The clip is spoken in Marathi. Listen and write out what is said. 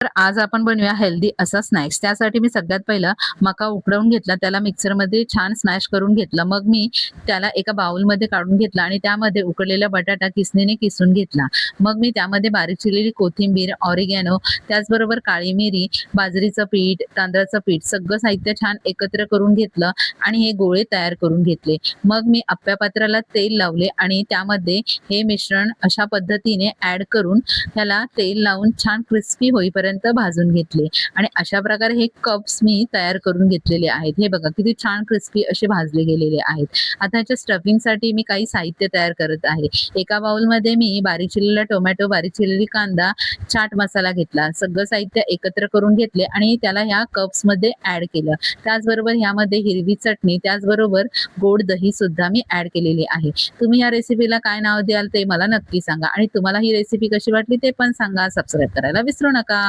तर आज आपण बनवूया हेल्दी असा स्नॅक्स. त्यासाठी मी सगळ्यात पहिलं मका उकडवून घेतला, त्याला मिक्सरमध्ये छान स्मॅश करून घेतलं. मग मी त्याला एका बाउलमध्ये काढून घेतला आणि त्यामध्ये उकडलेला बटाटा किसणीने किसून घेतला. मग मी त्यामध्ये बारीक चिरलेली कोथिंबीर, ऑरिगॅनो, त्याचबरोबर काळी मिरी, बाजरीचं पीठ, तांदळाचं पीठ सगळं साहित्य छान एकत्र करून घेतलं आणि हे गोळे तयार करून घेतले. मग मी आप्या पात्राला तेल लावले आणि त्यामध्ये हे मिश्रण अशा पद्धतीने ॲड करून त्याला तेल लावून छान क्रिस्पी होईपर्यंत भाजून घेतले आणि अशा प्रकारे हे कप्स मी तयार करून घेतलेले आहेत. हे बघा किती छान क्रिस्पी असे भाजले गेलेले आहेत. आता ह्याच्या स्टफिंगसाठी मी काही साहित्य तयार करत आहे. एका बाउलमध्ये मी बारीक चिरलेला टोमॅटो, बारीक चिरलेली कांदा, चाट मसाला घेतला. सगळं साहित्य एकत्र करून घेतले आणि त्याला ह्या कप्समध्ये ॲड केलं. त्याचबरोबर ह्यामध्ये हिरवी चटणी, त्याचबरोबर गोड दही सुद्धा मी ॲड केलेली आहे. तुम्ही या रेसिपीला काय नाव द्याल ते मला नक्की सांगा आणि तुम्हाला ही रेसिपी कशी वाटली ते पण सांगा. सबस्क्राईब करायला विसरू नका.